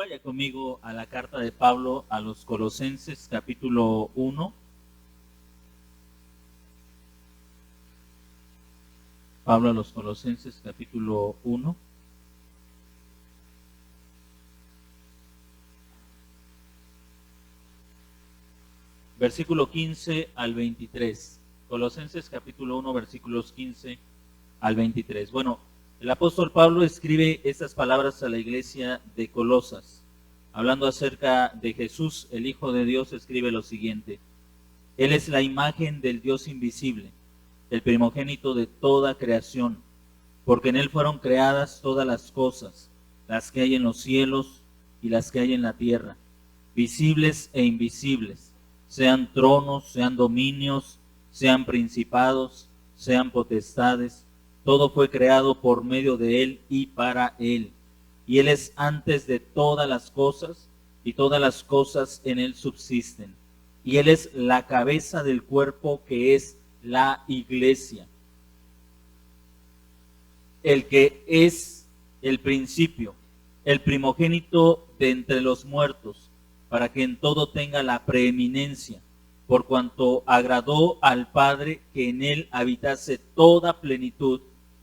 Vaya conmigo a la carta de Pablo a los Colosenses, capítulo 1. Pablo a los Colosenses, capítulo 1. Versículo 15 al 23. Colosenses, capítulo 1, versículos 15 al 23. Bueno, el apóstol Pablo escribe estas palabras a la iglesia de Colosas. Hablando acerca de Jesús, el Hijo de Dios, escribe lo siguiente: Él es la imagen del Dios invisible, el primogénito de toda creación, porque en Él fueron creadas todas las cosas, las que hay en los cielos y las que hay en la tierra, visibles e invisibles, sean tronos, sean dominios, sean principados, sean potestades. Todo fue creado por medio de Él y para Él. Y Él es antes de todas las cosas, y todas las cosas en Él subsisten. Y Él es la cabeza del cuerpo, que es la iglesia. El que es el principio, el primogénito de entre los muertos, para que en todo tenga la preeminencia, por cuanto agradó al Padre que en Él habitase toda plenitud,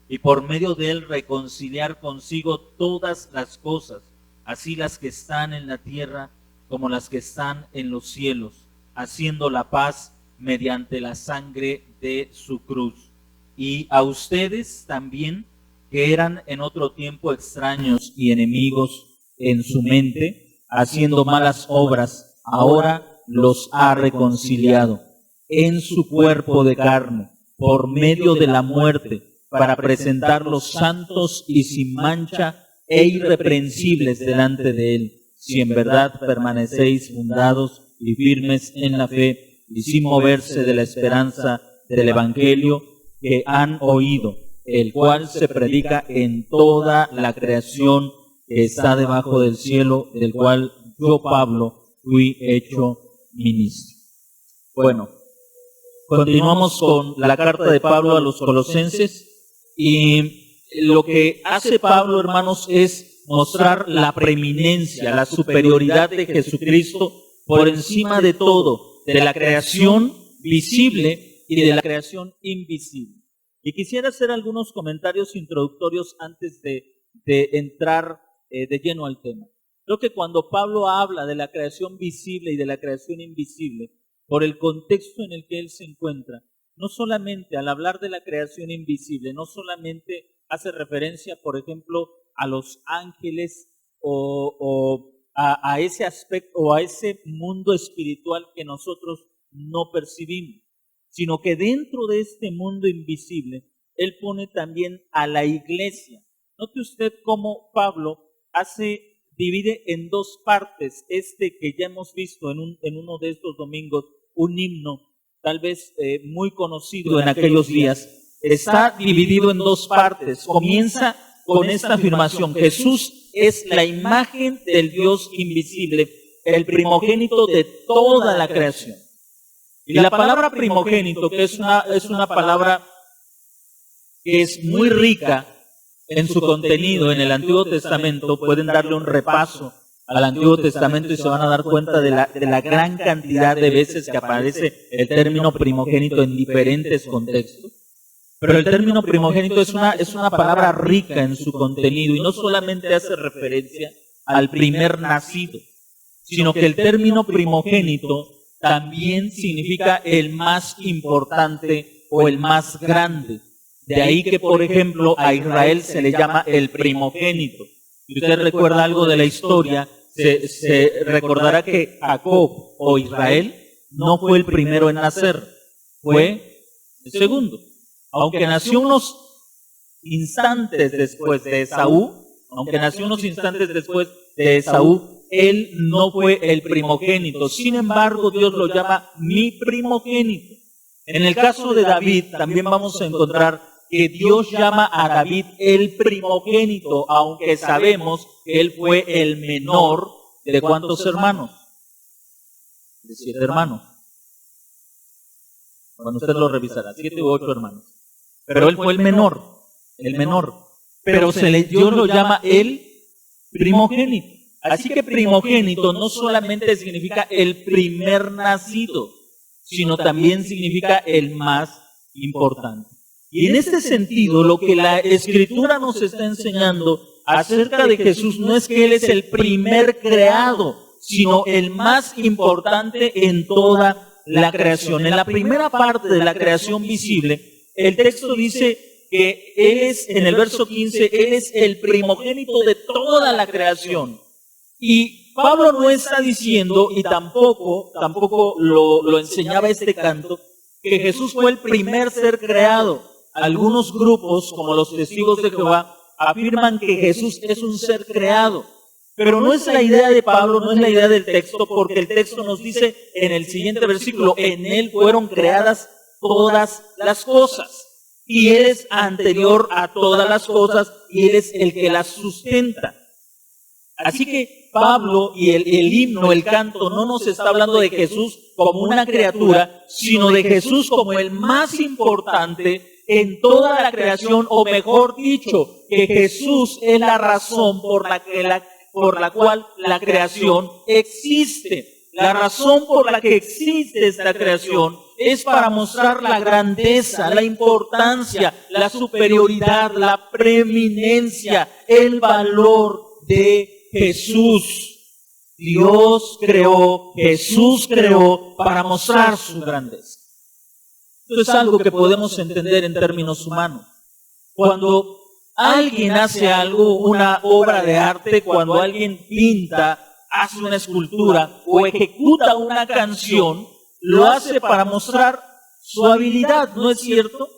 y por medio de Él reconciliar consigo todas las cosas, así las que están en la tierra como las que están en los cielos, haciendo la paz mediante la sangre de su cruz. Y a ustedes también, que eran en otro tiempo extraños y enemigos en su mente, haciendo malas obras, ahora los ha reconciliado en su cuerpo de carne, por medio de la muerte, para presentarlos santos y sin mancha e irreprensibles delante de Él, si en verdad permanecéis fundados y firmes en la fe, y sin moverse de la esperanza del Evangelio que han oído, el cual se predica en toda la creación que está debajo del cielo, del cual yo, Pablo, fui hecho ministro. Bueno, continuamos con la carta de Pablo a los Colosenses. Y lo que hace Pablo, hermanos, es mostrar la preeminencia, la superioridad de Jesucristo por encima de todo, de la creación visible y de la creación invisible. Y quisiera hacer algunos comentarios introductorios antes de entrar de lleno al tema. Creo que cuando Pablo habla de la creación visible y de la creación invisible, por el contexto en el que él se encuentra, no solamente al hablar de la creación invisible, no solamente hace referencia, por ejemplo, a los ángeles o a ese aspecto o a ese mundo espiritual que nosotros no percibimos, sino que dentro de este mundo invisible, él pone también a la iglesia. Note usted cómo Pablo divide en dos partes que ya hemos visto en uno de estos domingos, un himno tal vez muy conocido en aquellos días. Está dividido en dos partes. Comienza con esta afirmación: Jesús es la imagen del Dios invisible, el primogénito de toda la creación. Y la palabra primogénito, que es una palabra que es muy rica en su contenido en el Antiguo Testamento, pueden darle un repaso al Antiguo Testamento y se van a dar cuenta de la gran cantidad de veces que aparece el término primogénito en diferentes contextos. Pero el término primogénito es una palabra rica en su contenido y no solamente hace referencia al primer nacido, sino que el término primogénito también significa el más importante o el más grande. De ahí que, por ejemplo, a Israel se le llama el primogénito. Si usted recuerda algo de la historia, se recordará que Jacob o Israel no fue el primero en nacer, fue el segundo. Aunque nació unos instantes después de Esaú, él no fue el primogénito. Sin embargo, Dios lo llama mi primogénito. En el caso de David, también vamos a encontrar que Dios llama a David el primogénito, aunque sabemos que él fue el menor de ¿cuántos hermanos? De 7 hermanos. Bueno, usted lo revisará, 7 u 8 hermanos. Pero él fue el menor. Pero Dios lo llama el primogénito. Así que primogénito no solamente significa el primer nacido, sino también significa el más importante. Y en este sentido, lo que la Escritura nos está enseñando acerca de Jesús no es que Él es el primer creado, sino el más importante en toda la creación. En la primera parte de la creación visible, el texto dice que Él es, en el verso 15, Él es el primogénito de toda la creación. Y Pablo no está diciendo, y tampoco lo enseñaba este canto, que Jesús fue el primer ser creado. Algunos grupos, como los Testigos de Jehová, afirman que Jesús es un ser creado. Pero no es la idea de Pablo, no es la idea del texto, porque el texto nos dice en el siguiente versículo, en Él fueron creadas todas las cosas. Y Él es anterior a todas las cosas y Él es el que las sustenta. Así que Pablo y el himno, el canto, no nos está hablando de Jesús como una criatura, sino de Jesús como el más importante en toda la creación, o mejor dicho, que Jesús es la razón por la cual la creación existe. La razón por la que existe esta creación es para mostrar la grandeza, la importancia, la superioridad, la preeminencia, el valor de Jesús. Dios creó, Jesús creó para mostrar su grandeza. Esto es algo que podemos entender en términos humanos. Cuando alguien hace algo, una obra de arte, cuando alguien pinta, hace una escultura o ejecuta una canción, lo hace para mostrar su habilidad, ¿no es cierto?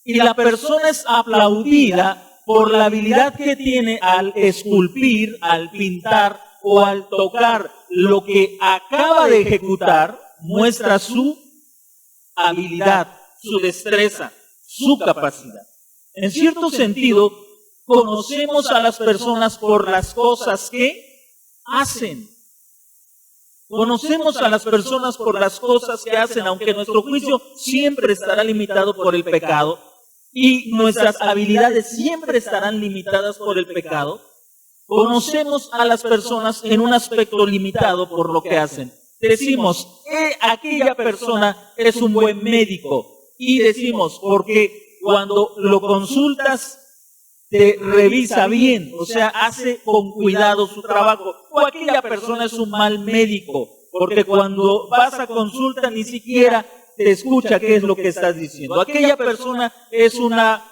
Y la persona es aplaudida por la habilidad que tiene al esculpir, al pintar o al tocar lo que acaba de ejecutar, muestra su habilidad, su destreza, su capacidad. En cierto sentido, conocemos a las personas por las cosas que hacen. Conocemos a las personas por las cosas que hacen, aunque nuestro juicio siempre estará limitado por el pecado y nuestras habilidades siempre estarán limitadas por el pecado. Conocemos a las personas en un aspecto limitado por lo que hacen. Decimos, aquella persona es un buen médico. Y decimos, porque cuando lo consultas, te revisa bien, o sea, hace con cuidado su trabajo. O aquella persona es un mal médico, porque cuando vas a consulta ni siquiera te escucha qué es lo que estás diciendo. Aquella persona es una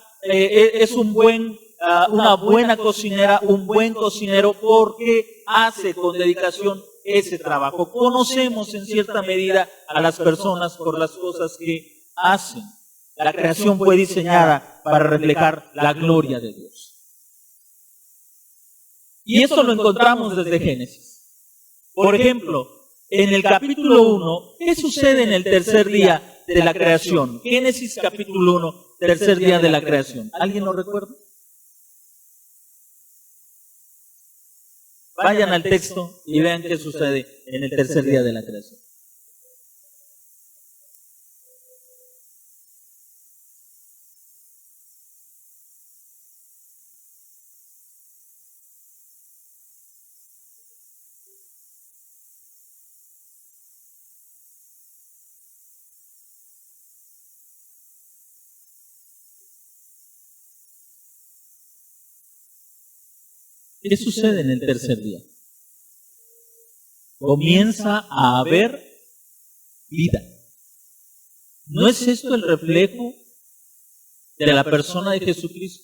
buena cocinera, un buen cocinero, porque hace con dedicación ese trabajo. Conocemos en cierta medida a las personas por las cosas que hacen. La creación fue diseñada para reflejar la gloria de Dios. Y esto lo encontramos desde Génesis. Por ejemplo, en el capítulo 1, ¿qué sucede en el tercer día de la creación? Génesis capítulo 1, tercer día de la creación. ¿Alguien lo recuerda? Vayan al texto y vean qué sucede en el tercer día de la creación. ¿Qué sucede en el tercer día? Comienza a haber vida. ¿No es esto el reflejo de la persona de Jesucristo?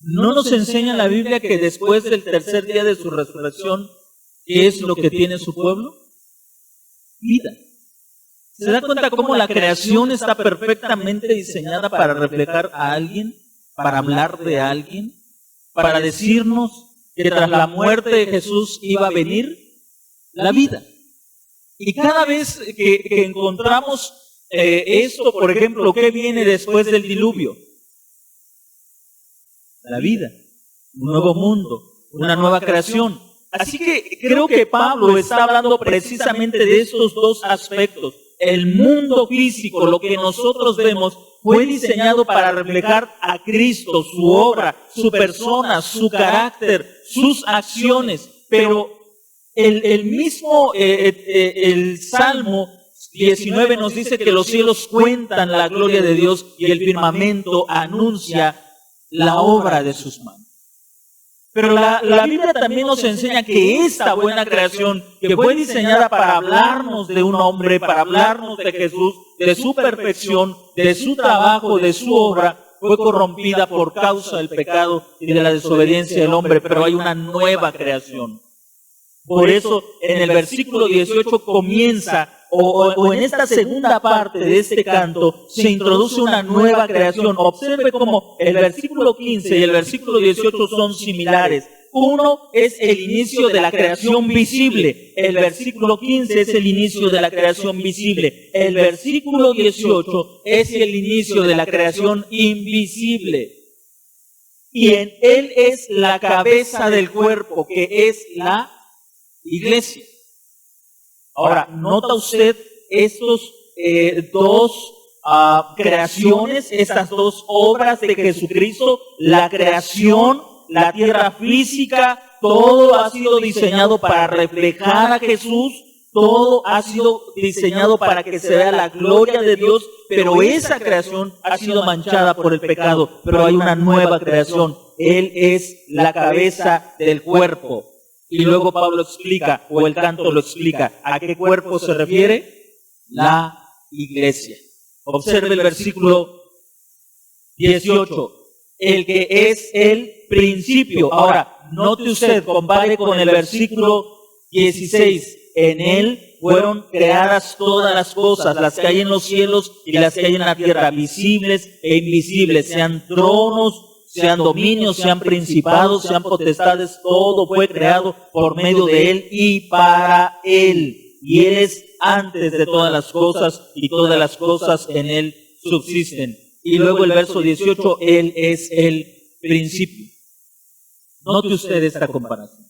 ¿No nos enseña la Biblia que después del tercer día de su resurrección, ¿qué es lo que tiene su pueblo? Vida. ¿Se da cuenta cómo la creación está perfectamente diseñada para reflejar a alguien, para hablar de alguien? Para decirnos que tras la muerte de Jesús iba a venir la vida. Y cada vez que encontramos esto, por ejemplo, ¿qué viene después del diluvio? La vida, un nuevo mundo, una nueva creación. Así que creo que Pablo está hablando precisamente de estos dos aspectos. El mundo físico, lo que nosotros vemos, fue diseñado para reflejar a Cristo, su obra, su persona, su carácter, sus acciones. pero el mismo el Salmo 19 nos dice que los cielos cuentan la gloria de Dios y el firmamento anuncia la obra de sus manos. Pero la Biblia también nos enseña que esta buena creación, que fue diseñada para hablarnos de un hombre, para hablarnos de Jesús, de su perfección, de su trabajo, de su obra, fue corrompida por causa del pecado y de la desobediencia del hombre, pero hay una nueva creación. Por eso en el versículo 18 comienza, o en esta segunda parte de este canto, se introduce una nueva creación. Observe cómo el versículo 15 y el versículo 18 son similares. Uno es el inicio de la creación visible. El versículo 15 es el inicio de la creación visible. El versículo 18 es el inicio de la creación invisible. Y en él es la cabeza del cuerpo, que es la iglesia. Ahora, ¿nota usted estos dos creaciones, estas dos obras de Jesucristo? La creación, la tierra física, todo ha sido diseñado para reflejar a Jesús, todo ha sido diseñado para que se vea la gloria de Dios, pero esa creación ha sido manchada por el pecado, pero hay una nueva creación. Él es la cabeza del cuerpo. Y luego Pablo explica, o el canto lo explica, ¿a qué cuerpo se refiere? La iglesia. Observe el versículo 18, el que es el principio. Ahora, note usted, compare con el versículo 16, en él fueron creadas todas las cosas, las que hay en los cielos y las que hay en la tierra, visibles e invisibles, sean tronos, sean dominios, sean principados, sean potestades, todo fue creado por medio de él y para él. Y él es antes de todas las cosas y todas las cosas en él subsisten. Y luego el verso 18, él es el principio. Note usted esta comparación.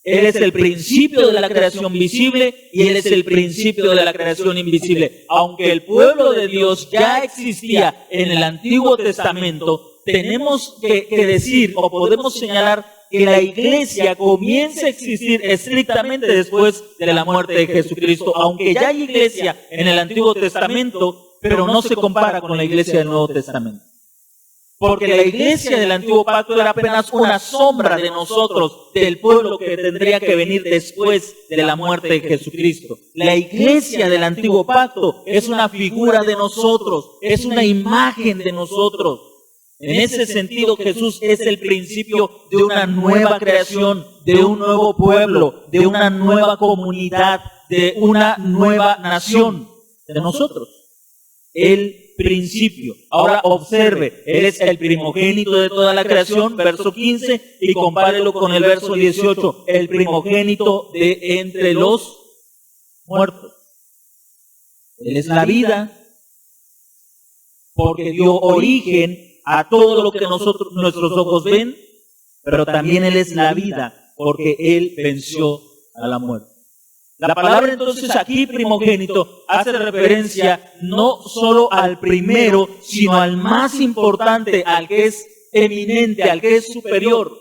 Él es el principio de la creación visible y él es el principio de la creación invisible. Aunque el pueblo de Dios ya existía en el Antiguo Testamento, tenemos que decir o podemos señalar que la iglesia comienza a existir estrictamente después de la muerte de Jesucristo. Aunque ya hay iglesia en el Antiguo Testamento, pero no se compara con la iglesia del Nuevo Testamento. Porque la iglesia del Antiguo Pacto era apenas una sombra de nosotros, del pueblo que tendría que venir después de la muerte de Jesucristo. La iglesia del Antiguo Pacto es una figura de nosotros, es una imagen de nosotros. En ese sentido, Jesús es el principio de una nueva creación, de un nuevo pueblo, de una nueva comunidad, de una nueva nación, de nosotros. El principio. Ahora observe, Él es el primogénito de toda la creación, verso 15, y compárelo con el verso 18, el primogénito de entre los muertos. Él es la vida, porque dio origen a todo lo que nuestros ojos ven, pero también Él es la vida, porque Él venció a la muerte. La palabra entonces aquí, primogénito, hace referencia no solo al primero, sino al más importante, al que es eminente, al que es superior.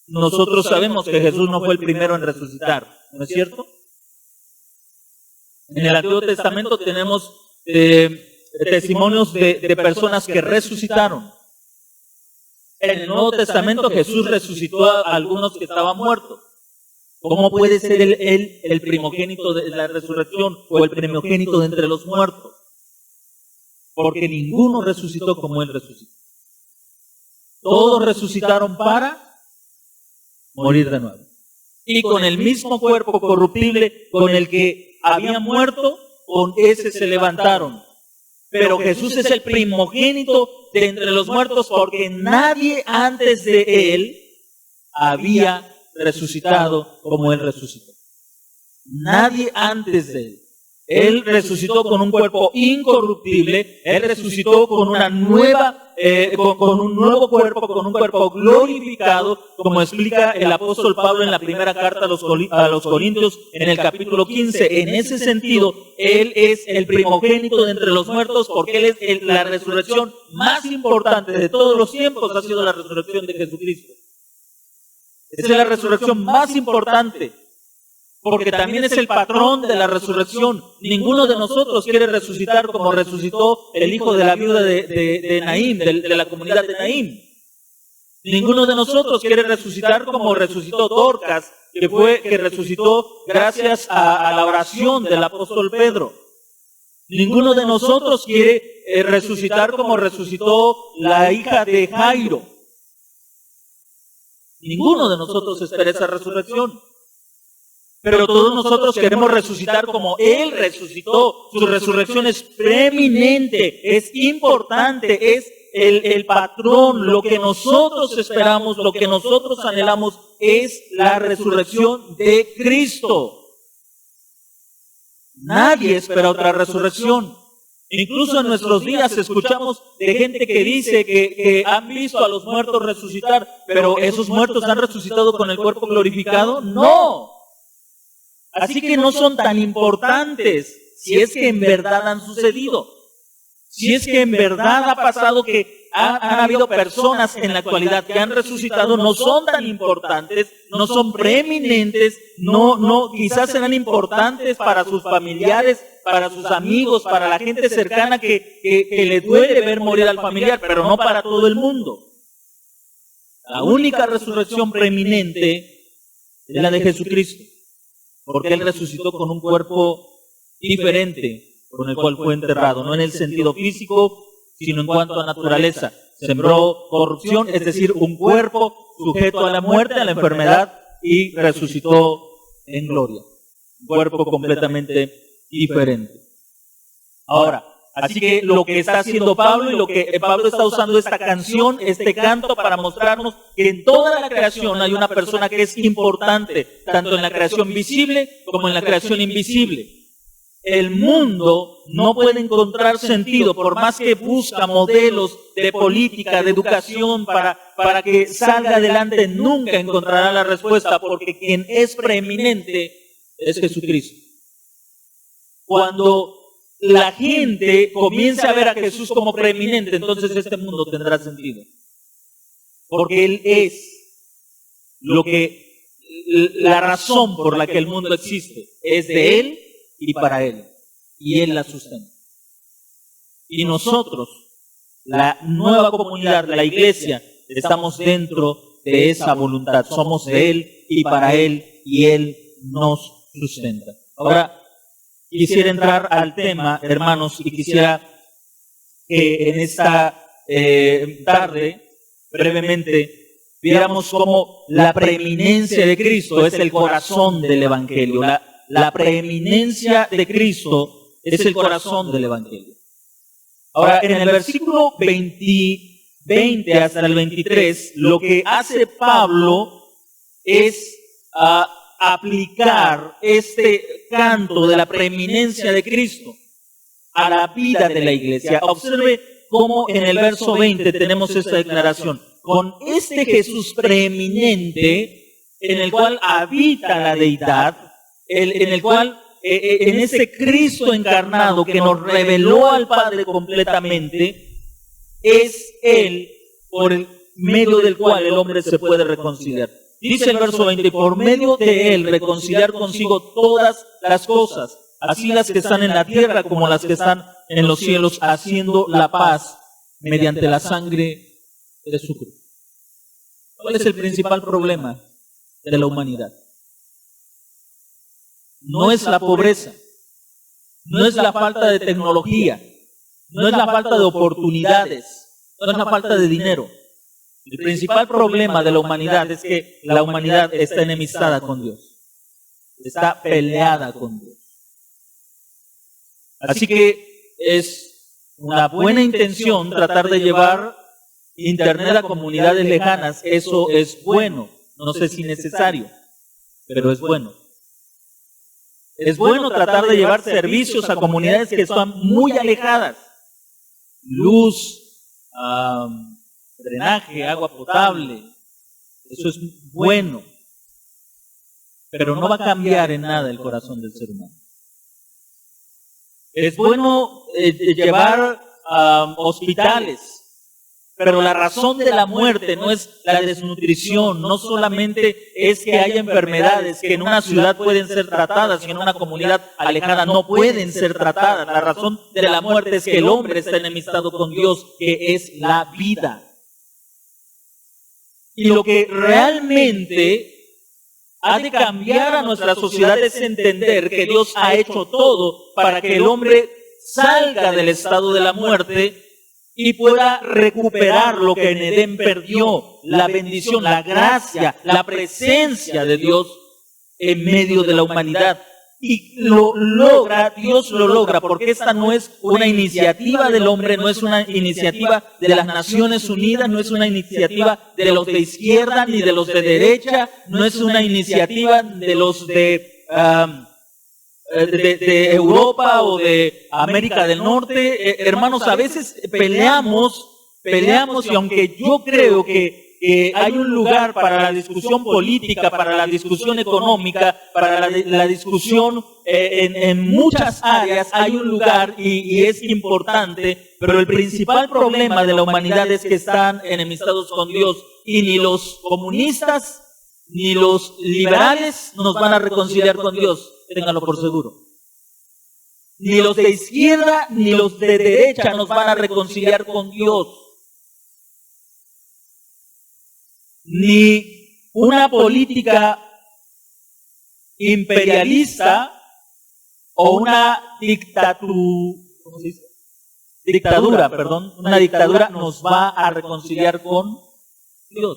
Nosotros sabemos que Jesús no fue el primero en resucitar, ¿no es cierto? En el Antiguo Testamento tenemos testimonios de personas que resucitaron. En el Nuevo Testamento Jesús resucitó a algunos que estaban muertos. ¿Cómo puede ser él el primogénito de la resurrección o el primogénito de entre los muertos? Porque ninguno resucitó como Él resucitó. Todos resucitaron para morir de nuevo. Y con el mismo cuerpo corruptible con el que habían muerto, con ese se levantaron. Pero Jesús es el primogénito de entre los muertos porque nadie antes de Él había resucitado como Él resucitó. Nadie antes de Él. Él resucitó con un cuerpo incorruptible. Él resucitó con una nueva, con un nuevo cuerpo, con un cuerpo glorificado, como explica el apóstol Pablo en la primera carta a los Corintios, en el capítulo 15. En ese sentido, Él es el primogénito de entre los muertos, porque Él es la resurrección más importante de todos los tiempos, ha sido la resurrección de Jesucristo. Esa es la resurrección más importante, porque también es el patrón de la resurrección. Ninguno de nosotros quiere resucitar como resucitó el hijo de la viuda de Naín, de la comunidad de Naín. Ninguno de nosotros quiere resucitar como resucitó Dorcas, que resucitó gracias a la oración del apóstol Pedro. Ninguno de nosotros quiere resucitar como resucitó la hija de Jairo. Ninguno de nosotros espera esa resurrección. Pero todos nosotros queremos resucitar como Él resucitó. Su resurrección es preeminente, es importante, es el patrón. Lo que nosotros esperamos, lo que nosotros anhelamos es la resurrección de Cristo. Nadie espera otra resurrección. Incluso en nuestros días escuchamos de gente que dice que han visto a los muertos resucitar, pero ¿esos muertos han resucitado con el cuerpo glorificado? No. Así que no son tan importantes si es que en verdad han sucedido. Si es que en verdad ha pasado que han habido personas en la actualidad que han resucitado, no son tan importantes, no son preeminentes, quizás serán importantes para sus familiares, para sus amigos, para la gente cercana que le duele ver morir al familiar, pero no para todo el mundo. La única resurrección preeminente es la de Jesucristo, porque Él resucitó con un cuerpo diferente con el cual fue enterrado, no en el sentido físico, sino en cuanto a naturaleza. Sembró corrupción, es decir, un cuerpo sujeto a la muerte, a la enfermedad, y resucitó en gloria. Un cuerpo completamente diferente. Ahora, así que lo que está haciendo Pablo y lo que Pablo está usando esta canción, este canto, para mostrarnos que en toda la creación hay una persona que es importante, tanto en la creación visible como en la creación invisible. El mundo no puede encontrar sentido, por más que busca modelos de política, de educación, para que salga adelante, nunca encontrará la respuesta, porque quien es preeminente es Jesucristo. Cuando la gente comience a ver a Jesús como preeminente, entonces este mundo tendrá sentido. Porque Él es la razón por la que el mundo existe, es de Él y para Él, y Él la sustenta. Y nosotros, la nueva comunidad, la iglesia, estamos dentro de esa voluntad. Somos de Él y para Él, y Él nos sustenta. Ahora, quisiera entrar al tema, hermanos, y quisiera que en esta tarde, brevemente, viéramos cómo la preeminencia de Cristo es el corazón del Evangelio. La preeminencia de Cristo es el corazón del Evangelio. Ahora, en el versículo 20 hasta el 23, lo que hace Pablo es aplicar este canto de la preeminencia de Cristo a la vida de la iglesia. Observe cómo en el verso 20 tenemos esta declaración. Con este Jesús preeminente, en el cual habita la deidad, en el cual, en ese Cristo encarnado que nos reveló al Padre completamente, es Él por el medio del cual el hombre se puede reconciliar. Dice el verso 20, por medio de Él reconciliar consigo todas las cosas, así las que están en la tierra como las que están en los cielos, haciendo la paz mediante la sangre de su cruz. ¿Cuál es el principal problema de la humanidad? No es la pobreza, no es la falta de tecnología, no es la falta de oportunidades, no es la falta de dinero. El principal problema de la humanidad es que la humanidad está enemistada con Dios, está peleada con Dios. Así que es una buena intención tratar de llevar Internet a comunidades lejanas. Eso es bueno, no sé si necesario, pero es bueno. Es bueno tratar de llevar servicios a comunidades que están muy alejadas. Luz, drenaje, agua potable. Eso es bueno. Pero no va a cambiar en nada el corazón del ser humano. Es bueno llevar hospitales, Pero la razón de la muerte no es la desnutrición, no solamente es que haya enfermedades que en una ciudad pueden ser tratadas y en una comunidad alejada no pueden ser tratadas. La razón de la muerte es que el hombre está enemistado con Dios, que es la vida. Y lo que realmente ha de cambiar a nuestra sociedad es entender que Dios ha hecho todo para que el hombre salga del estado de la muerte y pueda recuperar lo que en Edén perdió, la bendición, la gracia, la presencia de Dios en medio de la humanidad. Y lo logra, Dios lo logra, porque esta no es una iniciativa del hombre, no es una iniciativa de las Naciones Unidas, no es una iniciativa de los de izquierda ni de los de derecha, no es una iniciativa de los de Europa o de América del Norte. Hermanos, a veces peleamos y aunque yo creo que hay un lugar para la discusión política, para la discusión económica, para la discusión en muchas áreas, hay un lugar y es importante, pero el principal problema de la humanidad es que están enemistados con Dios y ni los comunistas ni los liberales nos van a reconciliar con Dios. Ténganlo por seguro. Ni los de izquierda ni los de derecha nos van a reconciliar con Dios. Ni una política imperialista o una dictadura nos va a reconciliar con Dios.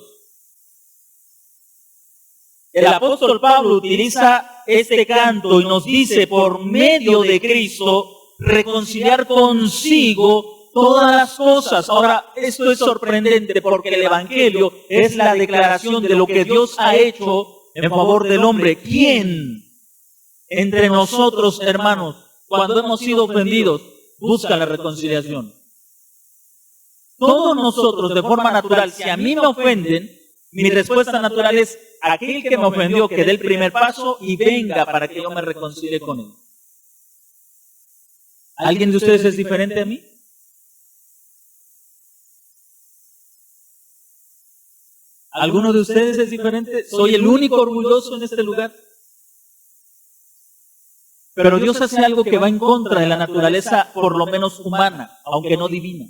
El apóstol Pablo utiliza este canto y nos dice, por medio de Cristo, reconciliar consigo todas las cosas. Ahora, esto es sorprendente porque el Evangelio es la declaración de lo que Dios ha hecho en favor del hombre. ¿Quién entre nosotros, hermanos, cuando hemos sido ofendidos, busca la reconciliación? Todos nosotros, de forma natural, si a mí me ofenden, mi respuesta natural es: aquel que me ofendió, que dé el primer paso y venga para que yo me reconcilie con él. ¿Alguien de ustedes es diferente a mí? ¿Alguno de ustedes es diferente? ¿Soy el único orgulloso en este lugar? Pero Dios hace algo que va en contra de la naturaleza, por lo menos humana, aunque no divina.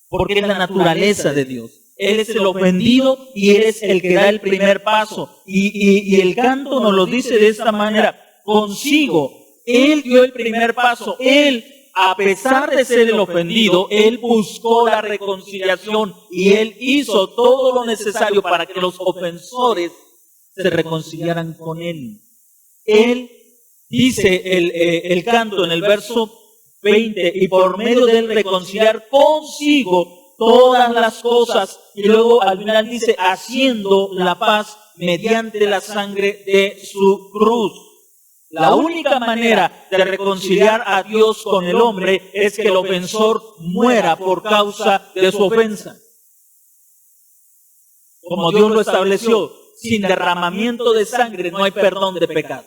Porque es la naturaleza de Dios. Él es el ofendido y Él es el que da el primer paso. Y el canto nos lo dice de esta manera: consigo, Él dio el primer paso. Él, a pesar de ser el ofendido, Él buscó la reconciliación y Él hizo todo lo necesario para que los ofensores se reconciliaran con Él. Él dice el canto en el verso 20, y por medio de Él reconciliar consigo todas las cosas, y luego al final dice, haciendo la paz mediante la sangre de su cruz. La única manera de reconciliar a Dios con el hombre es que el ofensor muera por causa de su ofensa. Como Dios lo estableció, sin derramamiento de sangre no hay perdón de pecado.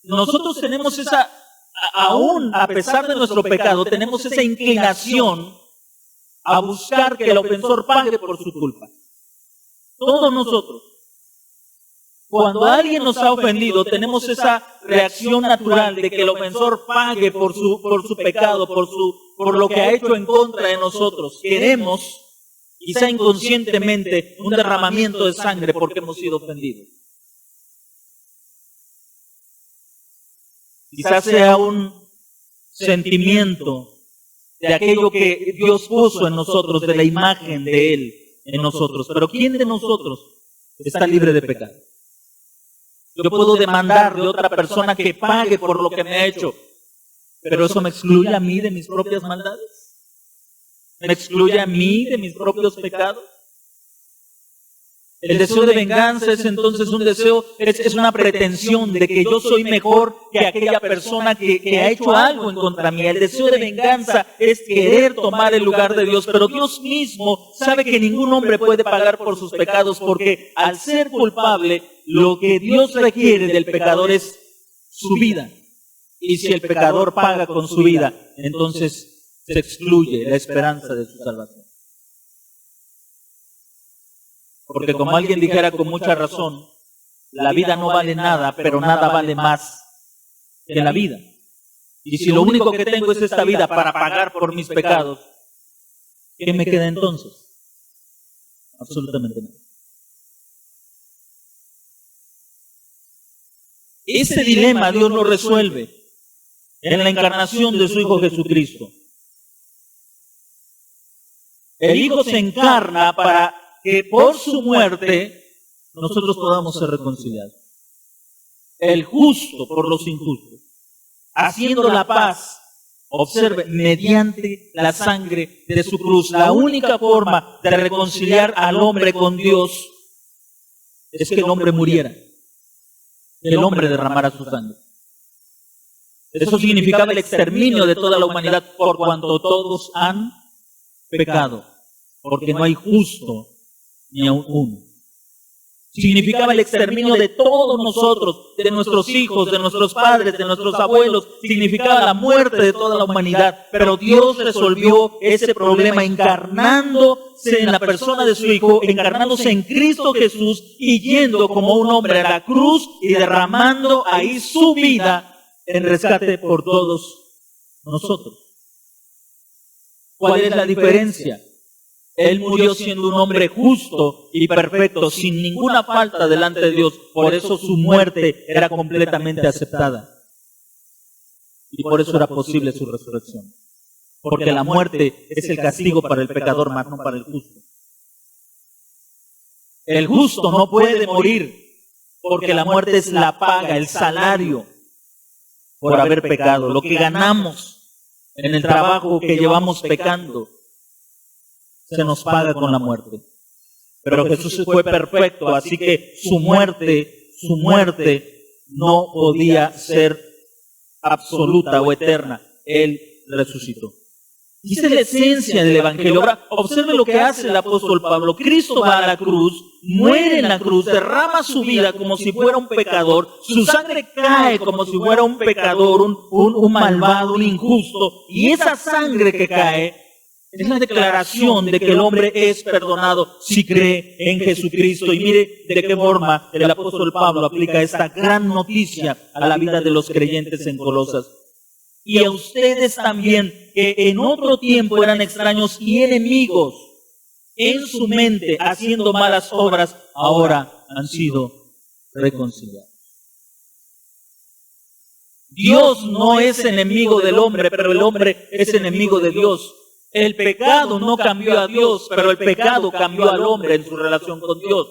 Nosotros tenemos esa, aún a pesar de nuestro pecado, tenemos esa inclinación a buscar que el ofensor pague por su culpa. Todos nosotros. Cuando alguien nos ha ofendido, tenemos esa reacción natural de que el ofensor pague por su pecado, por lo que ha hecho en contra de nosotros. Queremos, quizá inconscientemente, un derramamiento de sangre porque hemos sido ofendidos. Quizás sea un sentimiento de aquello que Dios puso en nosotros, de la imagen de Él en nosotros. Pero ¿quién de nosotros está libre de pecado? Yo puedo demandar de otra persona que pague por lo que me ha hecho, pero eso me excluye a mí de mis propias maldades. Me excluye a mí de mis propios pecados. El deseo de venganza es entonces un deseo, es una pretensión de que yo soy mejor que aquella persona que ha hecho algo en contra mía. El deseo de venganza es querer tomar el lugar de Dios, pero Dios mismo sabe que ningún hombre puede pagar por sus pecados, porque al ser culpable, lo que Dios requiere del pecador es su vida. Y si el pecador paga con su vida, entonces se excluye la esperanza de su salvación. Porque como alguien dijera con mucha razón, la vida no vale nada, pero nada vale más que la vida. Y si lo único que tengo es esta vida para pagar por mis pecados, ¿qué me queda entonces? Absolutamente nada. Ese dilema Dios lo resuelve en la encarnación de su Hijo Jesucristo. El Hijo se encarna para que por su muerte nosotros podamos ser reconciliados. El justo por los injustos, haciendo la paz, observe, mediante la sangre de su cruz. La única forma de reconciliar al hombre con Dios es que el hombre muriera, que el hombre derramara su sangre. Eso significaba el exterminio de toda la humanidad por cuanto todos han pecado, porque no hay justo ni aun uno. Significaba el exterminio de todos nosotros, de nuestros hijos, de nuestros padres, de nuestros abuelos. Significaba la muerte de toda la humanidad. Pero Dios resolvió ese problema encarnándose en la persona de su Hijo, encarnándose en Cristo Jesús y yendo como un hombre a la cruz y derramando ahí su vida en rescate por todos nosotros. ¿Cuál es la diferencia? Él murió siendo un hombre justo y perfecto, sin ninguna falta delante de Dios. Por eso su muerte era completamente aceptada. Y por eso era posible su resurrección. Porque la muerte es el castigo para el pecador, más no para el justo. El justo no puede morir, porque la muerte es la paga, el salario por haber pecado. Lo que ganamos en el trabajo que llevamos pecando se nos paga con la muerte. Pero Jesús fue perfecto, así que su muerte no podía ser absoluta o eterna. Él resucitó. Y esa es la esencia del Evangelio. Ahora, observe lo que hace el apóstol Pablo. Cristo va a la cruz, muere en la cruz, derrama su vida como si fuera un pecador, su sangre cae como si fuera un pecador, un malvado, un injusto, y esa sangre que cae es la declaración de que el hombre es perdonado si cree en Jesucristo. Y mire de qué forma el apóstol Pablo aplica esta gran noticia a la vida de los creyentes en Colosas. Y a ustedes también, que en otro tiempo eran extraños y enemigos en su mente, haciendo malas obras, ahora han sido reconciliados. Dios no es enemigo del hombre, pero el hombre es enemigo de Dios. El pecado no cambió a Dios, pero el pecado cambió al hombre en su relación con Dios.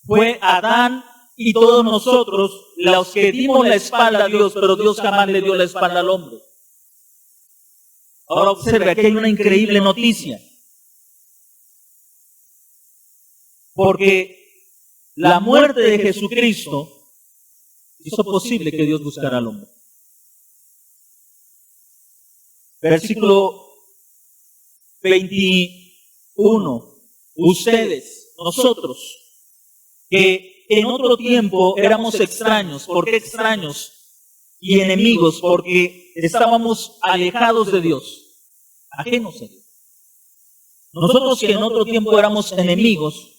Fue Adán y todos nosotros los que dimos la espalda a Dios, pero Dios jamás le dio la espalda al hombre. Ahora observe, aquí hay una increíble noticia. Porque la muerte de Jesucristo hizo posible que Dios buscara al hombre. Versículo 21. Ustedes, nosotros, que en otro tiempo éramos extraños. ¿Por qué extraños y enemigos? Porque estábamos alejados de Dios, ajenos a Dios. Nosotros que en otro tiempo éramos enemigos,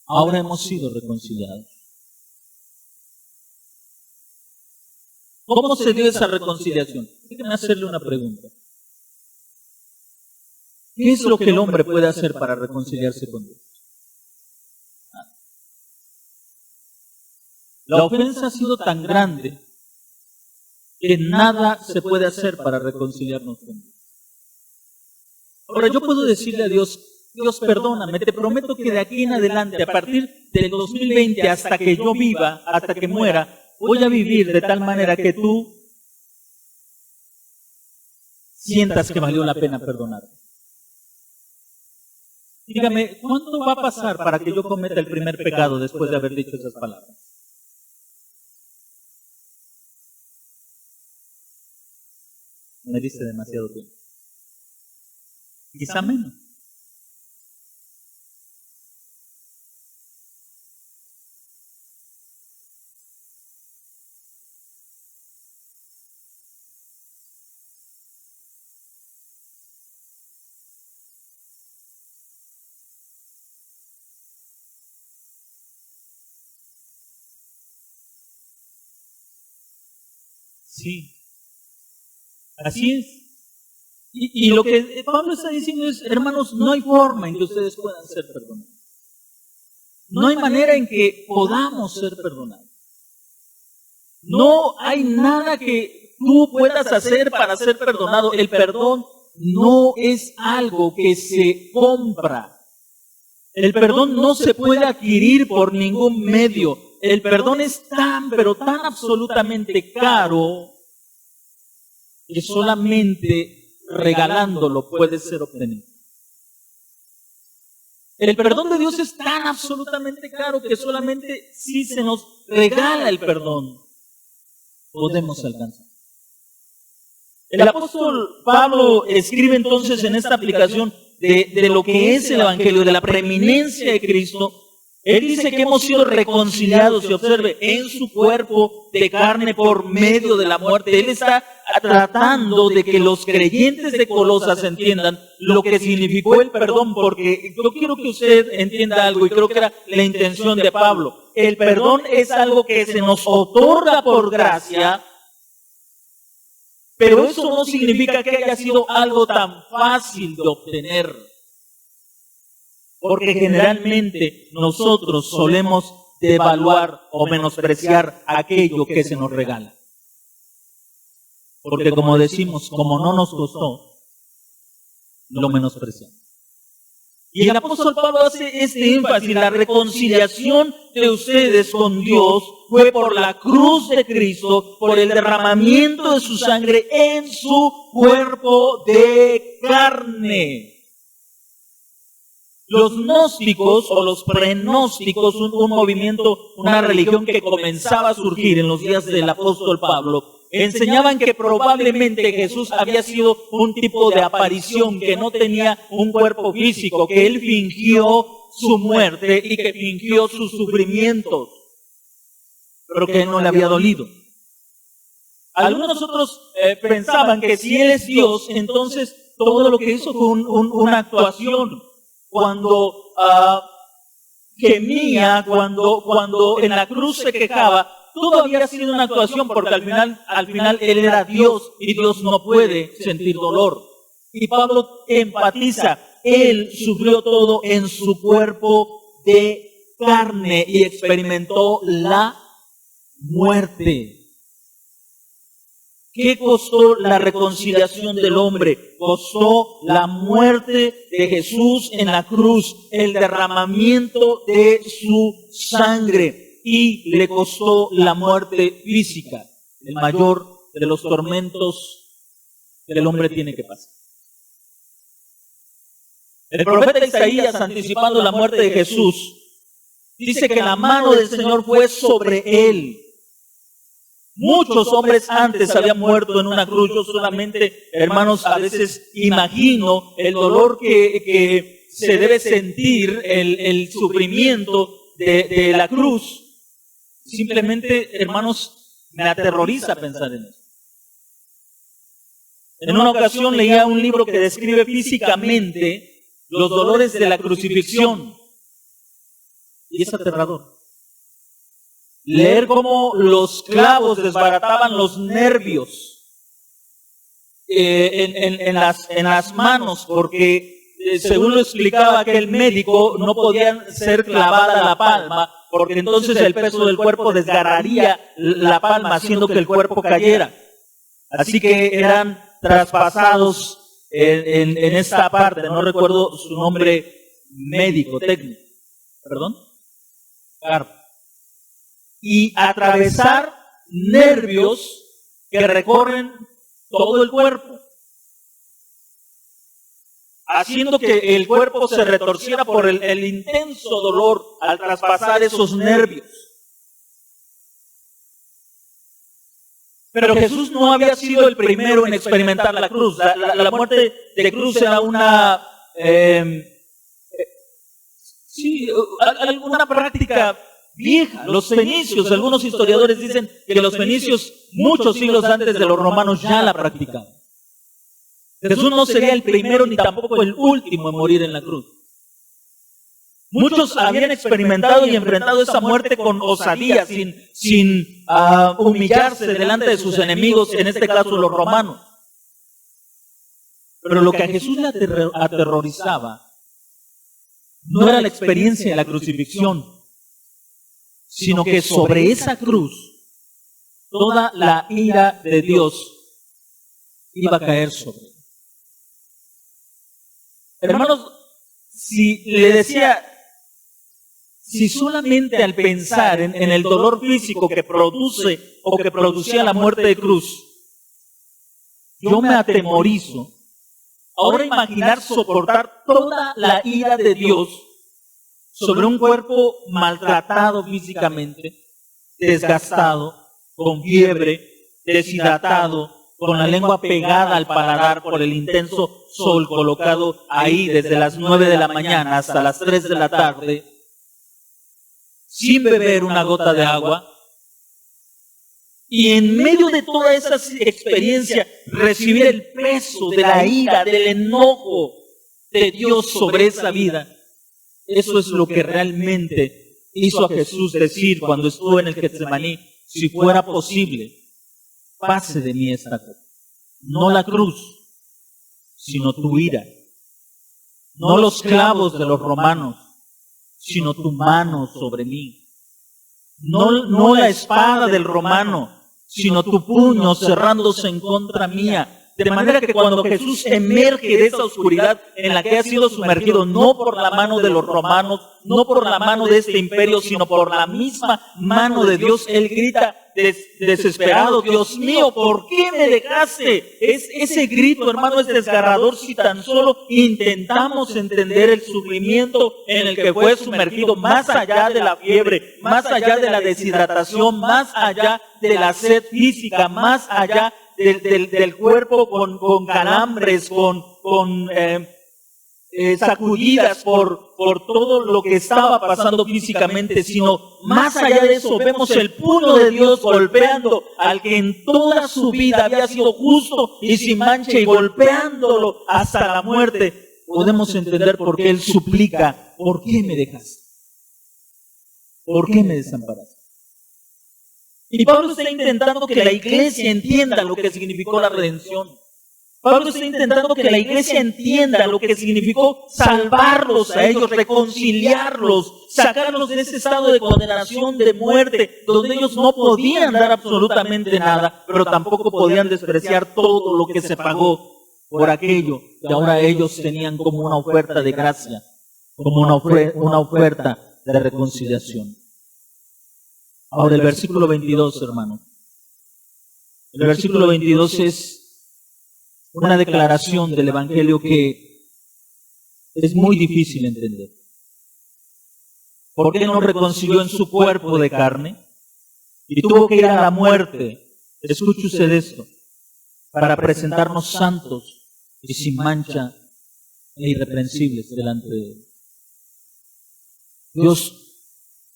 ahora hemos sido reconciliados. ¿Cómo se dio esa reconciliación? Déjenme hacerle una pregunta. ¿Qué es lo que el hombre puede hacer para reconciliarse con Dios? La ofensa ha sido tan grande que nada se puede hacer para reconciliarnos con Dios. Ahora yo puedo decirle a Dios, Dios perdóname, te prometo que de aquí en adelante, a partir del 2020 hasta que yo viva, hasta que muera, voy a vivir de tal manera que tú sientas que valió la pena perdonarme. Dígame, ¿cuánto va a pasar para que yo cometa el primer pecado después de haber dicho esas palabras? Me dice demasiado tiempo. Quizá menos. Sí, así es. Y lo que Pablo está diciendo es, hermanos, no hay forma en que ustedes puedan ser perdonados. No hay manera en que podamos ser perdonados. No hay nada que tú puedas hacer para ser perdonado. El perdón no es algo que se compra. El perdón no se puede adquirir por ningún medio. El perdón es tan, pero tan absolutamente caro que solamente regalándolo puede ser obtenido. El perdón de Dios es tan absolutamente caro que solamente si se nos regala el perdón podemos alcanzar. El apóstol Pablo escribe entonces en esta aplicación de lo que es el Evangelio, de la preeminencia de Cristo. Él dice que hemos sido reconciliados, y observe, en su cuerpo de carne por medio de la muerte. Él está tratando de que los creyentes de Colosas entiendan lo que significó el perdón, porque yo quiero que usted entienda algo, y creo que era la intención de Pablo. El perdón es algo que se nos otorga por gracia, pero eso no significa que haya sido algo tan fácil de obtener. Porque generalmente nosotros solemos devaluar o menospreciar aquello que se nos regala. Porque como decimos, como no nos costó, lo menospreciamos. Y el apóstol Pablo hace este énfasis: la reconciliación de ustedes con Dios fue por la cruz de Cristo, por el derramamiento de su sangre en su cuerpo de carne. Los gnósticos o los prenósticos, un movimiento, una religión que comenzaba a surgir en los días del apóstol Pablo, enseñaban que probablemente Jesús había sido un tipo de aparición, que no tenía un cuerpo físico, que él fingió su muerte y que fingió sus sufrimientos, pero que no le había dolido. Algunos otros pensaban que si él es Dios, entonces todo lo que hizo fue una actuación. Cuando gemía, cuando en la cruz se quejaba, todo había sido una actuación, porque al final él era Dios y Dios no puede sentir dolor. Y Pablo empatiza, él sufrió todo en su cuerpo de carne y experimentó la muerte. ¿Qué costó la reconciliación del hombre? Costó la muerte de Jesús en la cruz, el derramamiento de su sangre, y le costó la muerte física, el mayor de los tormentos que el hombre tiene que pasar. El profeta Isaías, anticipando la muerte de Jesús, dice que la mano del Señor fue sobre él. Muchos hombres antes habían muerto en una cruz. Yo solamente, hermanos, a veces imagino el dolor que se debe sentir, el sufrimiento de la cruz. Simplemente, hermanos, me aterroriza pensar en eso. En una ocasión leía un libro que describe físicamente los dolores de la crucifixión, y es aterrador. Leer cómo los clavos desbarataban los nervios en las manos, porque según lo explicaba aquel médico, no podían ser clavada la palma, porque entonces el peso del cuerpo desgarraría la palma, haciendo que el cuerpo cayera. Así que eran traspasados en esta parte, no recuerdo su nombre médico, técnico, ¿perdón? Carpo. Y atravesar nervios que recorren todo el cuerpo, haciendo que el cuerpo se retorciera por el intenso dolor al traspasar esos nervios. Pero Jesús no había sido el primero en experimentar la cruz. La muerte de cruz era una práctica vieja. Los fenicios, algunos historiadores dicen que los fenicios, muchos siglos antes de los romanos, ya la practicaban. Jesús no sería el primero ni tampoco el último en morir en la cruz. Muchos habían experimentado y enfrentado esa muerte con osadía, sin humillarse delante de sus enemigos, en este caso los romanos. Pero lo que a Jesús le aterrorizaba no era la experiencia de la crucifixión, sino que sobre esa cruz toda la ira de Dios iba a caer sobre él. Hermanos, si le decía, si solamente al pensar en el dolor físico que produce o que producía la muerte de cruz, yo me atemorizo, ahora imaginar soportar toda la ira de Dios sobre un cuerpo maltratado físicamente, desgastado, con fiebre, deshidratado, con la lengua pegada al paladar por el intenso sol colocado ahí desde las 9 de la mañana hasta las 3 de la tarde, sin beber una gota de agua, y en medio de toda esa experiencia recibir el peso de la ira, del enojo de Dios sobre esa vida. Eso es lo que realmente hizo a Jesús decir cuando estuvo en el Getsemaní: si fuera posible, pase de mí esta copa. No la cruz, sino tu ira. No los clavos de los romanos, sino tu mano sobre mí. No la espada del romano, sino tu puño cerrándose en contra mía. De manera que cuando Jesús emerge de esa oscuridad en la que ha sido sumergido, no por la mano de los romanos, no por la mano de este imperio, sino por la misma mano de Dios, Él grita desesperado: Dios mío, ¿por qué me dejaste? Ese grito, hermano, es desgarrador si tan solo intentamos entender el sufrimiento en el que fue sumergido, más allá de la fiebre, más allá de la deshidratación, más allá de la sed física, más allá del cuerpo con calambres, con sacudidas por todo lo que estaba pasando físicamente, sino más allá de eso vemos el puño de Dios golpeando al que en toda su vida había sido justo y sin mancha, y golpeándolo hasta la muerte. Podemos entender por qué Él suplica: ¿por qué me dejaste? ¿Por qué me desamparaste? Y Pablo está intentando que la iglesia entienda lo que significó la redención. Pablo está intentando que la iglesia entienda lo que significó salvarlos a ellos, reconciliarlos, sacarlos de ese estado de condenación, de muerte, donde ellos no podían dar absolutamente nada, pero tampoco podían despreciar todo lo que se pagó por aquello que ahora ellos tenían como una oferta de gracia, como una oferta de reconciliación. Ahora el versículo 22, hermano. El versículo 22 es una declaración del Evangelio que es muy difícil entender. ¿Por qué no reconcilió en su cuerpo de carne y tuvo que ir a la muerte? Escuche usted esto: para presentarnos santos y sin mancha e irreprensibles delante de Él. Dios,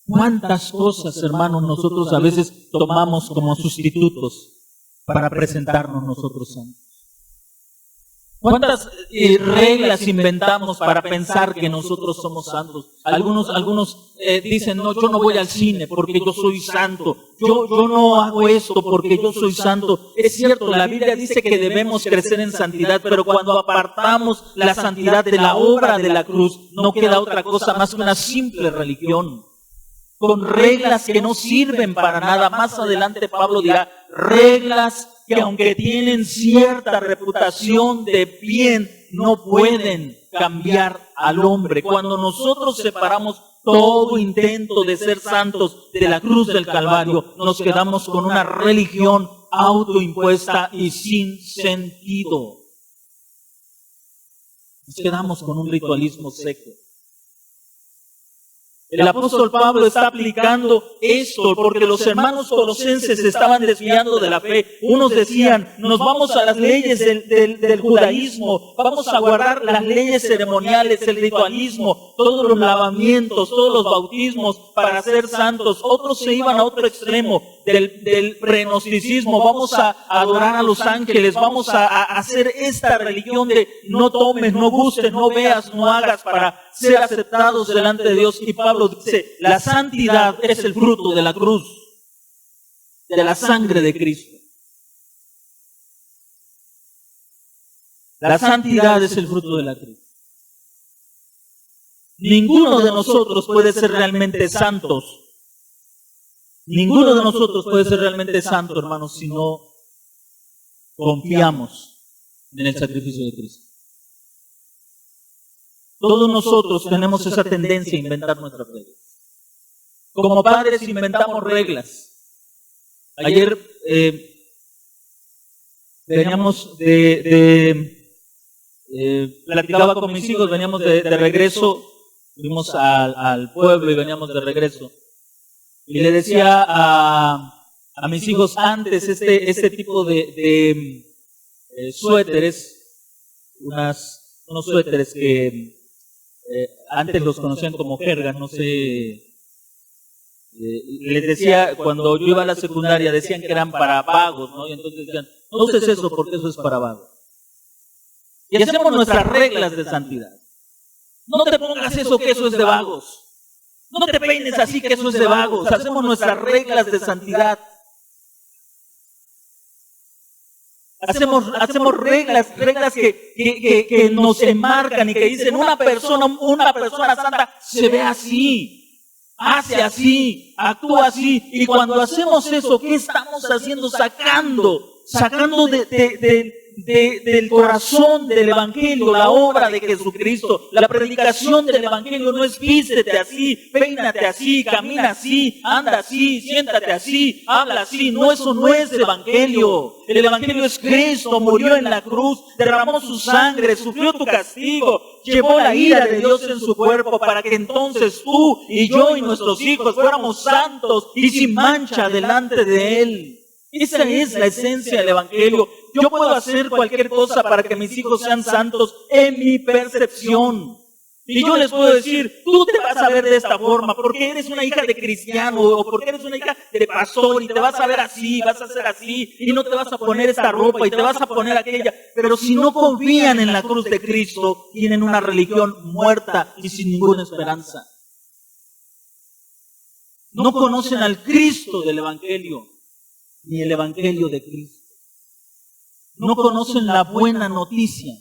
¿cuántas cosas, hermanos, nosotros a veces tomamos como sustitutos para presentarnos nosotros santos? ¿Cuántas reglas inventamos para pensar que nosotros somos santos? Algunos dicen: no, yo no voy al cine porque yo soy santo. Yo no hago esto porque yo soy santo. Es cierto, la Biblia dice que debemos crecer en santidad, pero cuando apartamos la santidad de la obra de la cruz, no queda otra cosa más que una simple religión, con reglas que no sirven para nada. Más adelante Pablo dirá: reglas que aunque tienen cierta reputación de bien, no pueden cambiar al hombre. Cuando nosotros separamos todo intento de ser santos de la cruz del Calvario, nos quedamos con una religión autoimpuesta y sin sentido. Nos quedamos con un ritualismo seco. El apóstol Pablo está aplicando esto porque los hermanos colosenses se estaban desviando de la fe. Unos decían: nos vamos a las leyes del judaísmo, vamos a guardar las leyes ceremoniales, el ritualismo, todos los lavamientos, todos los bautismos para ser santos. Otros se iban a otro extremo. del prenocticismo, vamos a adorar a los ángeles, vamos a hacer esta religión de no tomes, no gustes, no veas, no hagas para ser aceptados delante de Dios. Y Pablo dice, la santidad es el fruto de la cruz, de la sangre de Cristo. La santidad es el fruto de la cruz. Ninguno de nosotros puede ser realmente santos. Ninguno de nosotros puede ser realmente santo, hermanos, si no confiamos en el sacrificio de Cristo. Todos nosotros tenemos esa tendencia a inventar nuestras reglas. Como padres inventamos reglas. Ayer veníamos platicaba con mis hijos, veníamos de regreso, fuimos al pueblo y veníamos de regreso. Y le decía a mis hijos antes, este tipo de suéteres, unos suéteres que antes los conocían como jergas, no sé. Les decía, cuando yo iba a la secundaria, decían que eran para vagos, ¿no? Y entonces decían, no uses eso porque eso es para vagos. Y hacemos nuestras reglas de santidad. No te pongas eso, que eso es de vagos. No te peines así, que eso es de vagos. Hacemos nuestras reglas de santidad. Hacemos reglas que nos enmarcan y que dicen una persona santa se ve así, hace así, actúa así. Y cuando hacemos eso, ¿qué estamos haciendo? Sacando del corazón del Evangelio la obra de Jesucristo. La predicación del Evangelio no es vístete así, peínate así, camina así, anda así, siéntate así, habla así. No, eso no es el Evangelio. El Evangelio es Cristo, murió en la cruz, derramó su sangre, sufrió tu castigo, llevó la ira de Dios en su cuerpo para que entonces tú y yo y nuestros hijos fuéramos santos y sin mancha delante de Él. Esa es la esencia del Evangelio. Yo puedo hacer cualquier cosa para que mis hijos sean santos en mi percepción. Y yo les puedo decir, tú te vas a ver de esta forma porque eres una hija de cristiano o porque eres una hija de pastor y te vas a ver así, vas a hacer así y no te vas a poner esta ropa y te vas a poner aquella. Pero si no confían en la cruz de Cristo, tienen una religión muerta y sin ninguna esperanza. No conocen al Cristo del Evangelio, ni el Evangelio de Cristo. No conocen la buena noticia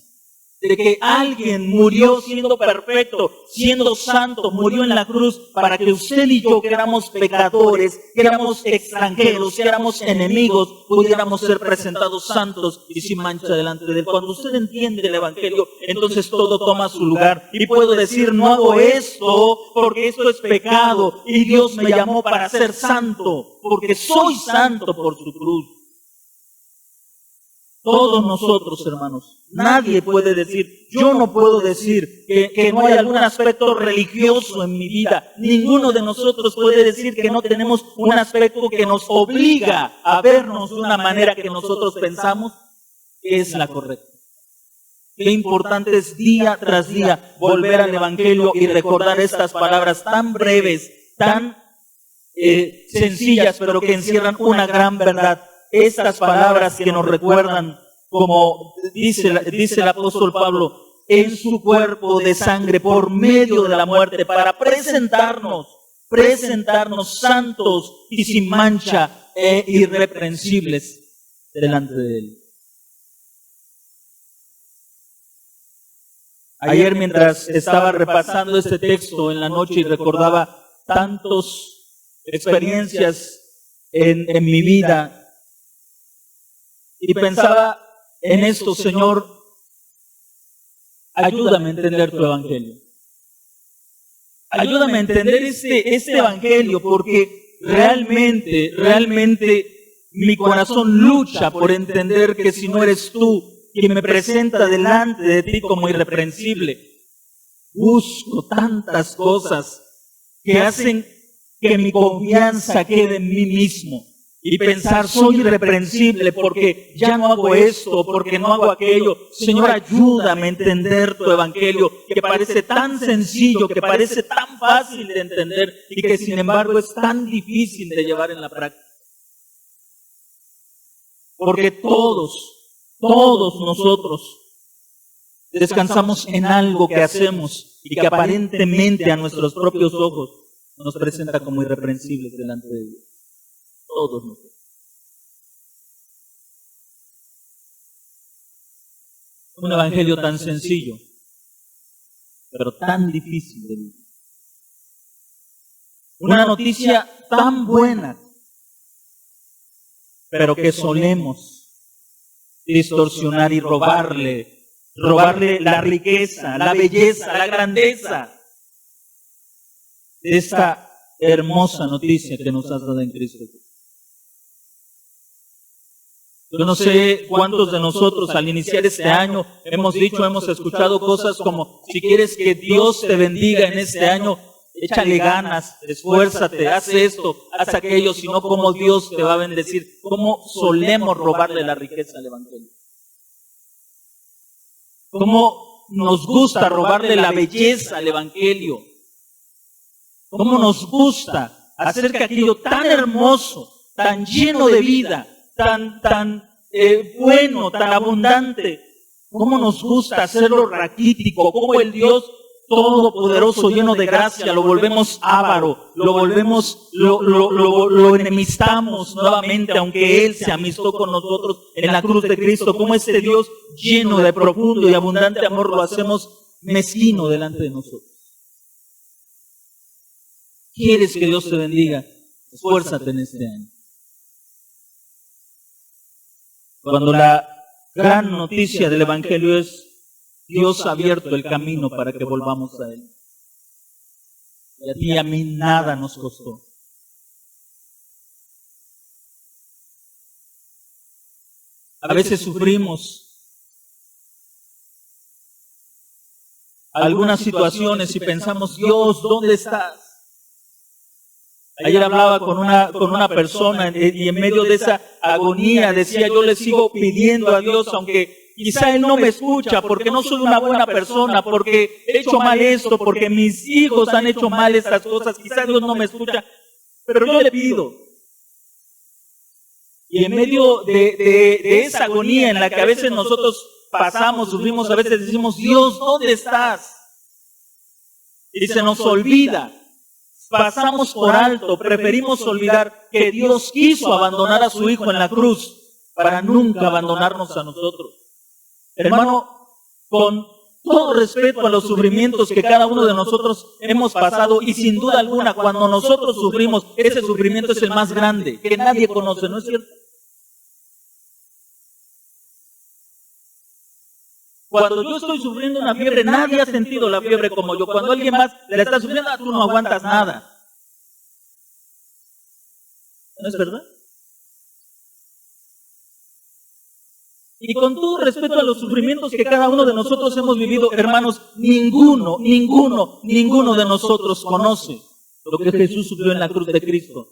de que alguien murió siendo perfecto, siendo santo, murió en la cruz para que usted y yo, que éramos pecadores, que éramos extranjeros, que éramos enemigos, pudiéramos ser presentados santos y sin mancha delante de Él. Cuando usted entiende el Evangelio, entonces todo toma su lugar y puedo decir, no hago esto porque esto es pecado y Dios me llamó para ser santo, porque soy santo por su cruz. Todos nosotros, hermanos, nadie puede decir, yo no puedo decir que no hay algún aspecto religioso en mi vida. Ninguno de nosotros puede decir que no tenemos un aspecto que nos obliga a vernos de una manera que nosotros pensamos que es la correcta. Qué importante es día tras día volver al Evangelio y recordar estas palabras tan breves, tan sencillas, pero que encierran una gran verdad. Estas palabras que nos recuerdan, como dice el apóstol Pablo, en su cuerpo de sangre por medio de la muerte, para presentarnos santos y sin mancha e irreprensibles delante de Él. Ayer, mientras estaba repasando este texto en la noche y recordaba tantas experiencias en mi vida, y pensaba en esto, Señor, ayúdame a entender tu Evangelio. Ayúdame a entender este Evangelio, porque realmente mi corazón lucha por entender que si no eres tú quien me presenta delante de ti como irreprensible, busco tantas cosas que hacen que mi confianza quede en mí mismo. Y pensar, soy irreprensible porque ya no hago esto, porque no hago aquello. Señor, ayúdame a entender tu Evangelio, que parece tan sencillo, que parece tan fácil de entender y que sin embargo es tan difícil de llevar en la práctica. porque todos nosotros descansamos en algo que hacemos y que aparentemente a nuestros propios ojos nos presenta como irreprensibles delante de Dios. Todos nosotros. Un evangelio tan sencillo, pero tan difícil de vivir. Una noticia tan buena, pero que solemos distorsionar y robarle la riqueza, la belleza, la grandeza de esta hermosa noticia que nos has dado en Cristo. Yo no sé cuántos de nosotros al iniciar este año hemos escuchado cosas como: si quieres que Dios te bendiga en este año, échale ganas, esfuérzate, haz esto, haz aquello, si no, ¿cómo Dios te va a bendecir? ¿Cómo solemos robarle la riqueza al evangelio? ¿Cómo nos gusta robarle la belleza al evangelio? ¿Cómo nos gusta hacer que aquello tan hermoso, tan lleno de vida, tan bueno, tan abundante, cómo nos gusta hacerlo raquítico? Cómo el Dios todopoderoso, lleno de gracia, lo volvemos avaro, lo enemistamos nuevamente, aunque Él se amistó con nosotros en la cruz de Cristo. Cómo este Dios lleno de profundo y abundante amor lo hacemos mezquino delante de nosotros. ¿Quieres que Dios te bendiga? Esfuérzate en este año. Cuando la gran noticia del evangelio es: Dios ha abierto el camino para que volvamos a Él. Y a ti y a mí nada nos costó. A veces sufrimos algunas situaciones y pensamos: Dios, ¿dónde estás? Ayer hablaba con una persona y en medio de esa agonía decía: yo le sigo pidiendo a Dios, aunque quizá Él no me escucha, porque no soy una buena persona, porque he hecho mal esto, porque mis hijos han hecho mal estas cosas, quizá Dios no me escucha, pero yo le pido. Y en medio de esa agonía en la que a veces nosotros pasamos, sufrimos, a veces decimos: Dios, ¿dónde estás? Y se nos olvida. Pasamos por alto, preferimos olvidar que Dios quiso abandonar a su Hijo en la cruz para nunca abandonarnos a nosotros. Hermano, con todo respeto a los sufrimientos que cada uno de nosotros hemos pasado, y sin duda alguna, cuando nosotros sufrimos, ese sufrimiento es el más grande, que nadie conoce, ¿no es cierto? Cuando yo estoy sufriendo una fiebre, nadie ha sentido la fiebre como yo. Cuando alguien más le está sufriendo, tú no aguantas nada. ¿No es verdad? Y con todo respeto a los sufrimientos que cada uno de nosotros hemos vivido, hermanos, ninguno de nosotros conoce lo que Jesús sufrió en la cruz de Cristo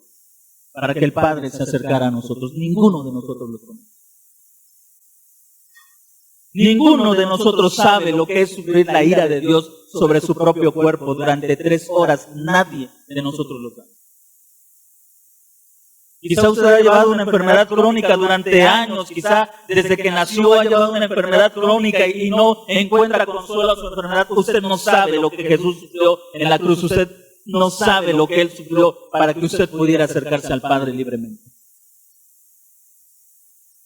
para que el Padre se acercara a nosotros. Ninguno de nosotros lo conoce. Ninguno de nosotros sabe lo que es sufrir la ira de Dios sobre su propio cuerpo durante 3 horas. Nadie de nosotros lo sabe. Quizá usted ha llevado una enfermedad crónica durante años, quizá desde que nació ha llevado una enfermedad crónica y no encuentra consuelo a su enfermedad. Usted no sabe lo que Jesús sufrió en la cruz. Usted no sabe lo que Él sufrió para que usted pudiera acercarse al Padre libremente.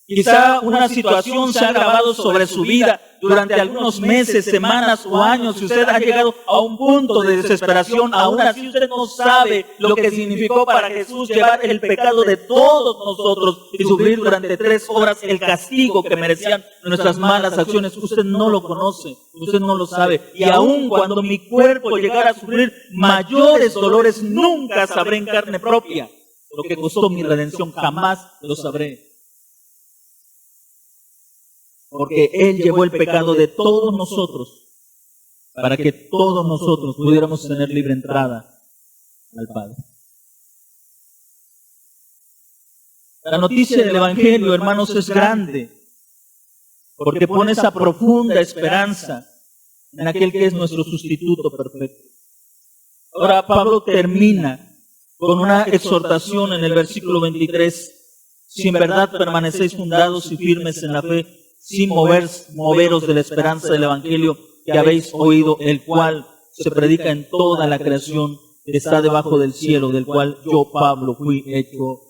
Quizá una situación se ha agravado sobre su vida durante algunos meses, semanas o años, y usted ha llegado a un punto de desesperación. Aún así usted no sabe lo que significó para Jesús llevar el pecado de todos nosotros y sufrir durante 3 horas el castigo que merecían nuestras malas acciones. Usted no lo conoce, usted no lo sabe. Y aun cuando mi cuerpo llegara a sufrir mayores dolores, nunca sabré en carne propia lo que costó mi redención. Jamás lo sabré. Porque Él llevó el pecado de todos nosotros para que todos nosotros pudiéramos tener libre entrada al Padre. La noticia del Evangelio, hermanos, es grande porque pone esa profunda esperanza en aquel que es nuestro sustituto perfecto. Ahora Pablo termina con una exhortación en el versículo 23 si en verdad permanecéis fundados y firmes en la fe, sin moveros de la esperanza del Evangelio que habéis oído, el cual se predica en toda la creación que está debajo del cielo, del cual yo, Pablo, fui hecho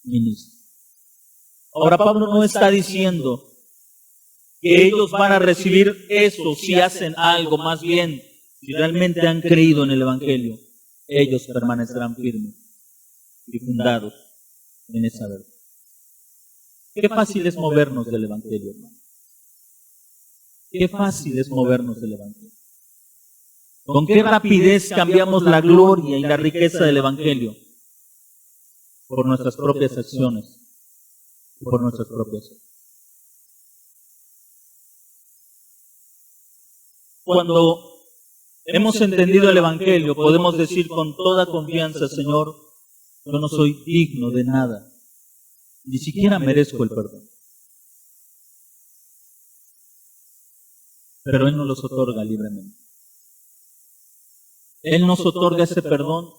ministro. Ahora, Pablo no está diciendo que ellos van a recibir eso si hacen algo, más bien, si realmente han creído en el Evangelio, ellos permanecerán firmes y fundados en esa verdad. Qué fácil es movernos del Evangelio, hermano. Qué fácil es movernos del Evangelio. Con qué rapidez cambiamos la gloria y la riqueza del Evangelio por nuestras propias acciones y por nuestras propias acciones. Cuando hemos entendido el Evangelio, podemos decir con toda confianza, Señor, yo no soy digno de nada, ni siquiera merezco el perdón. Pero Él nos los otorga libremente. Él nos otorga ese perdón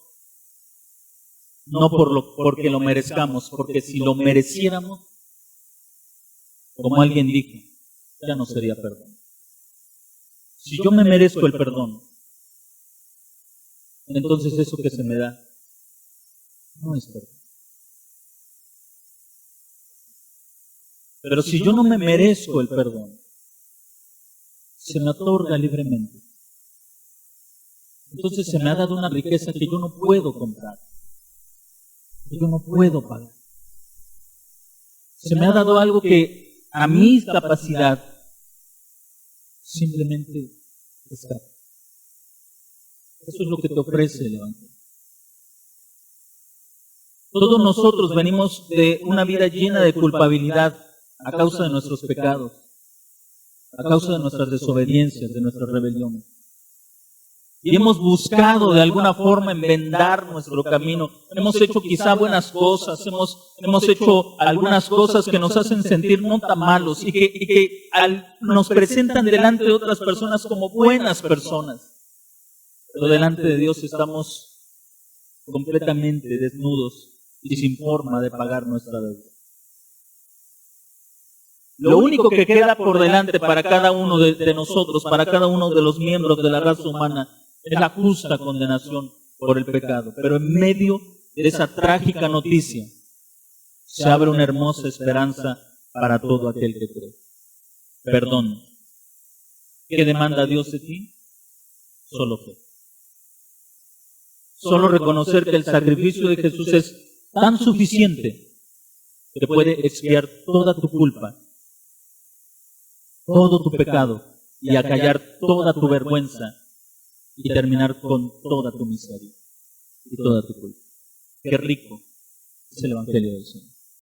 no porque lo merezcamos, porque si lo mereciéramos, como alguien dijo, ya no sería perdón. Si yo me merezco el perdón, entonces eso que se me da no es perdón. Pero si yo no me merezco el perdón, se me otorga libremente. Entonces se me ha dado una riqueza que yo no puedo comprar, que yo no puedo pagar. Se me ha dado algo que a mi capacidad simplemente escapa. Eso es lo que te ofrece el Evangelio. Todos nosotros venimos de una vida llena de culpabilidad a causa de nuestros pecados, a causa de nuestras desobediencias, de nuestras rebeliones. Y hemos buscado de alguna forma enmendar nuestro camino. Hemos hecho quizá buenas cosas, hemos hecho algunas cosas que nos hacen sentir no tan malos y que nos presentan delante de otras personas como buenas personas. Pero delante de Dios estamos completamente desnudos y sin forma de pagar nuestra deuda. Lo único que queda por delante para cada uno de nosotros, para cada uno de los miembros de la raza humana, es la justa condenación por el pecado. Pero en medio de esa trágica noticia se abre una hermosa esperanza para todo aquel que cree. Perdón. ¿Qué demanda Dios de ti? Solo fe. Solo reconocer que el sacrificio de Jesús es tan suficiente que puede expiar toda tu culpa, todo tu pecado y acallar toda tu vergüenza y terminar con toda tu miseria y toda tu culpa. Qué rico es el Evangelio del Señor.